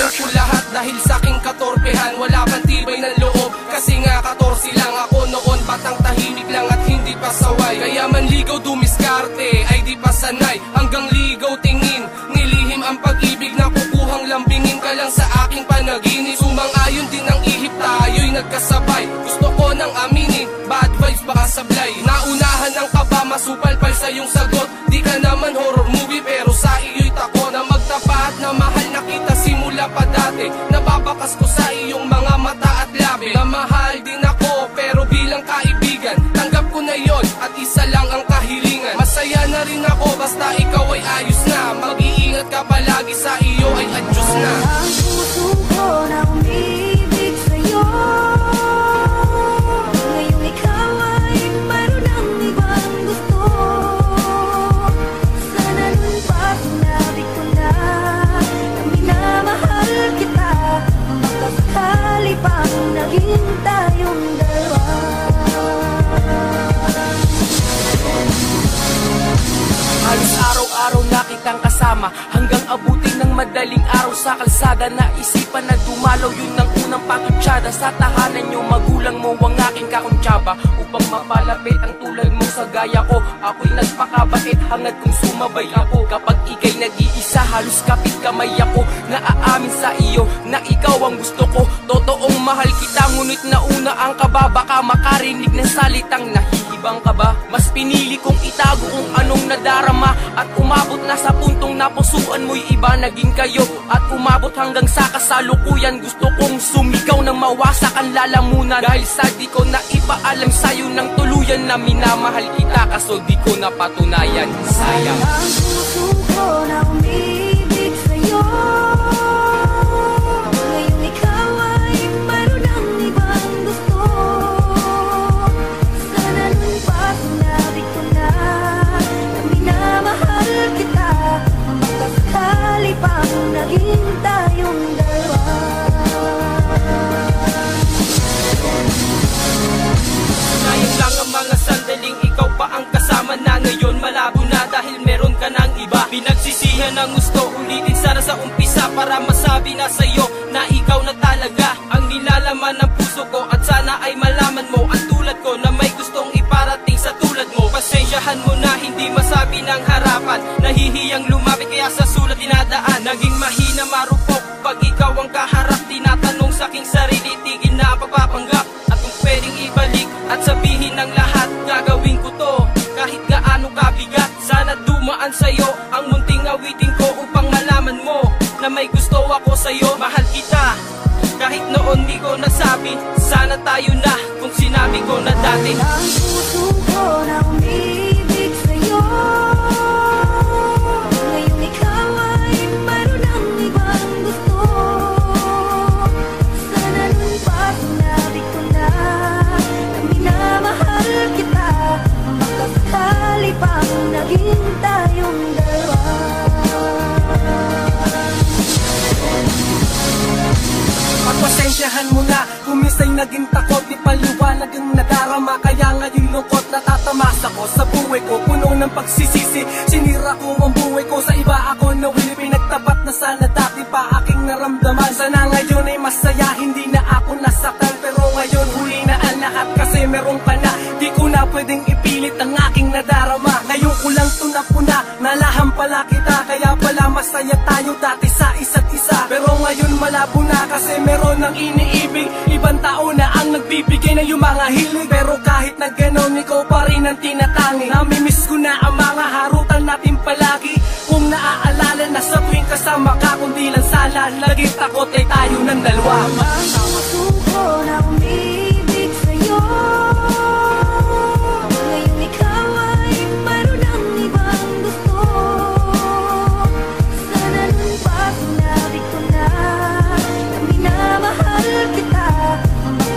Sinare ko lahat dahil sa aking katorpehan. Wala pang tibay ng loob kasi nga 14 lang ako noon. Batang tahimik lang at hindi pa saway. Kaya manligaw dumiskarte ay di pa sanay. Hanggang ligaw tingin, nilihim ang pag-ibig na kukuhang lambingin ka lang sa aking panaginip. Sumang-ayon din ang ihip, tayo'y nagkasabay. Gusto ko nang aminin, bad vibes baka sablay. Naunahan ng kaba, masupalpal sa iyong sagot. Di ka naman horror movie pero sa iyo'y tako na magtapat na mahal na kita simula pa dati. Nababakas ko sa iyong mga mata at labi na mahal din ako pero bilang kaibigan. Tanggap ko na yon at isa lang ang kahilingan. Masaya na rin ako basta ikaw ay ayos na. Mag-iingat ka palagi, sa iyo ay adyos na. Ang puso ko na umibig sa'yo, ngayong ikaw ay mayroon ng ibang gusto. Sana nun pa sinabi ko na minamahal kita. Magkakali pang naging tayong dalawa. Halos araw-araw na kitang kasama, hanggang abutin ng madaling araw sa kalsada. Naisipan na dumalaw, yun ang unang patutsada. Sa tahanan nyo, magulang mo ang aking kakuntsaba. Upang mapalapit ang tulad mo sa gaya ko, ako'y nagpakabait hangad kung sumabay ako. Kapag ika'y nag-iisa, halos kapit kamay ako. Naaamin sa iyo na ikaw ang gusto ko. Totoong mahal kita, ngunit nauna ang kaba. Baka makarinig ng salitang nahihibang ka ba? Mas pinili kong itago kung anong nadarama, at umabot na sa puntong napusuan mo'y iba naging kayo. At umabot hanggang sa kasalukuyan, gusto kong sumigaw nang mawasak ang lalamunan. Dahil sa di ko na ipaalam sa'yo ng tuluyan na minamahal kita, kaso di ko napatunayan. Sayang. Ang puso ko na umibig sa'yo, ngayong ikaw ay mayroon ng ibang gusto. Sana nun pa sinabi ko na minamahal kita. Magkakali pang naging tayong dalawa. Ngayon lang ang mga sandaling ikaw pa ang kasama na. Ngayon malabo na dahil meron ka ng iba. Pinagsisihan ng gusto, ulitin sana sa umpisa para masabi na sa'yo na ikaw na talaga ang nilalaman ng puso ko. At sana ay malaman mo ang tulad ko na may gustong iparating sa tulad mo. Pasensyahan mo na hindi masabi ng harapan, nahihiyang lumapit kaya sa sulat dinadaan. Naging mahina marupok pag ikaw ang kaharap. Tinatanong sa aking sarili, tigil na ang pagpapanggap. At kung pwedeng ibalik at sabihin ng lahat, gagawin ko to kahit gaano kabigat. Sana dumaan sa'yo ang munting awitin ko upang malaman mo na may gusto ako sa'yo. Mahal kita kahit noon di ko nasabi, sana tayo na kung sinabi ko na dati. Ang puso ko na umibig sa'yo, ngayong ikaw ay mayroon ng ibang gusto. Sana nun pa sinabi ko na minamahal kita. Magkakali pang naging tayong dalawa. Pagpasensyahan mo na kung minsa'y naging takot, di paliwanag ang nadarama. Kaya ngayon lungkot natatamas ako sa buhay ko, puno ng pagsisisi. Sinira ko ang buhay ko, sa iba ako nawili. Pinagtapat na sana dati pa aking naramdaman. Sana ngayon ay masaya, hindi na ako nasaktan. Pero ngayon huli na ang lahat kasi meron ka na. Di ko na pwedeng ipilit ang aking nadarama. Ngayon ko lang to napuna, nalahan pala kita. Kaya pala masaya tayo dati sa isa't isa. Pero ngayon malabo na kasi meron ng iniibig. Ibang tao na ang nagbibigay ng iyong mga hiling. Pero kahit na ganon, ikaw pa rin ang tinatangi. Namimiss ko na ang mga harutan natin palagi. Kung naaalala na sa tuwing kasama ka, kundi lang sana lagi takot ay tayo ng dalawa. Ang puso ko na umibig sa'yo, ngayong ikaw ay mayroon ng ibang gusto. Sana nun pa sinabi ko na minamahal kita.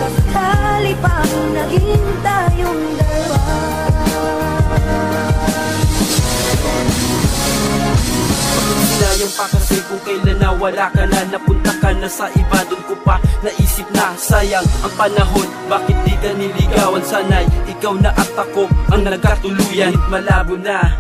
Magkakali pang naging tayong dalawa. Sinayang pa kasi kung kailan na wala ka na. Napunta ka na sa iba, dun ko pa naisip na sayang ang panahon. Bakit di ka niligawan? Sana'y ikaw na at ako ang nagkatuluyan. Malabo na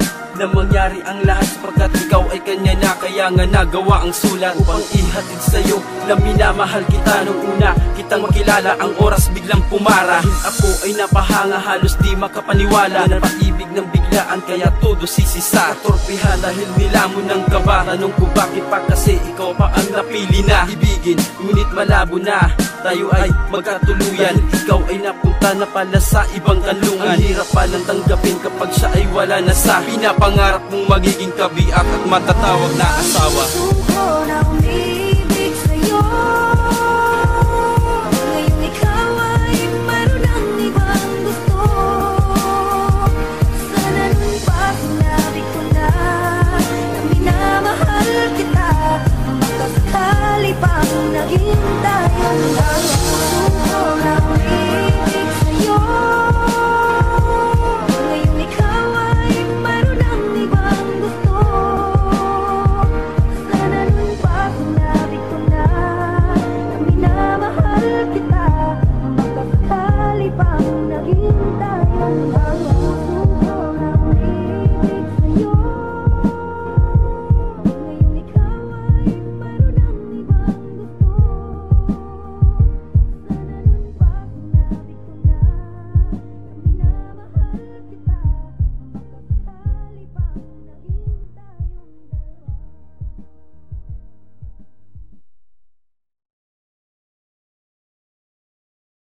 na mangyari ang lahat, sapagkat ikaw ay kanya na. Kaya nga nagawa ang sulat upang ihatid sa'yo na minamahal kita nung una kitang makilala. Ang oras biglang pumara, ako ay napahanga, halos di makapaniwala na pag-ibig ng biglaan, kaya todo sisisa. Katorpihan dahil nilamon ng kaba, tanong ko bakit pa, kasi ikaw pa ang napili na ibigin. Ngunit malabo na tayo ay magkatuluyan, ikaw ay napunta na pala sa ibang kanlungan. Ang hirap palang tanggapin kapag siya ay wala na sa pinapangarap mong magiging kabiak at matatawag na asawa. Suko na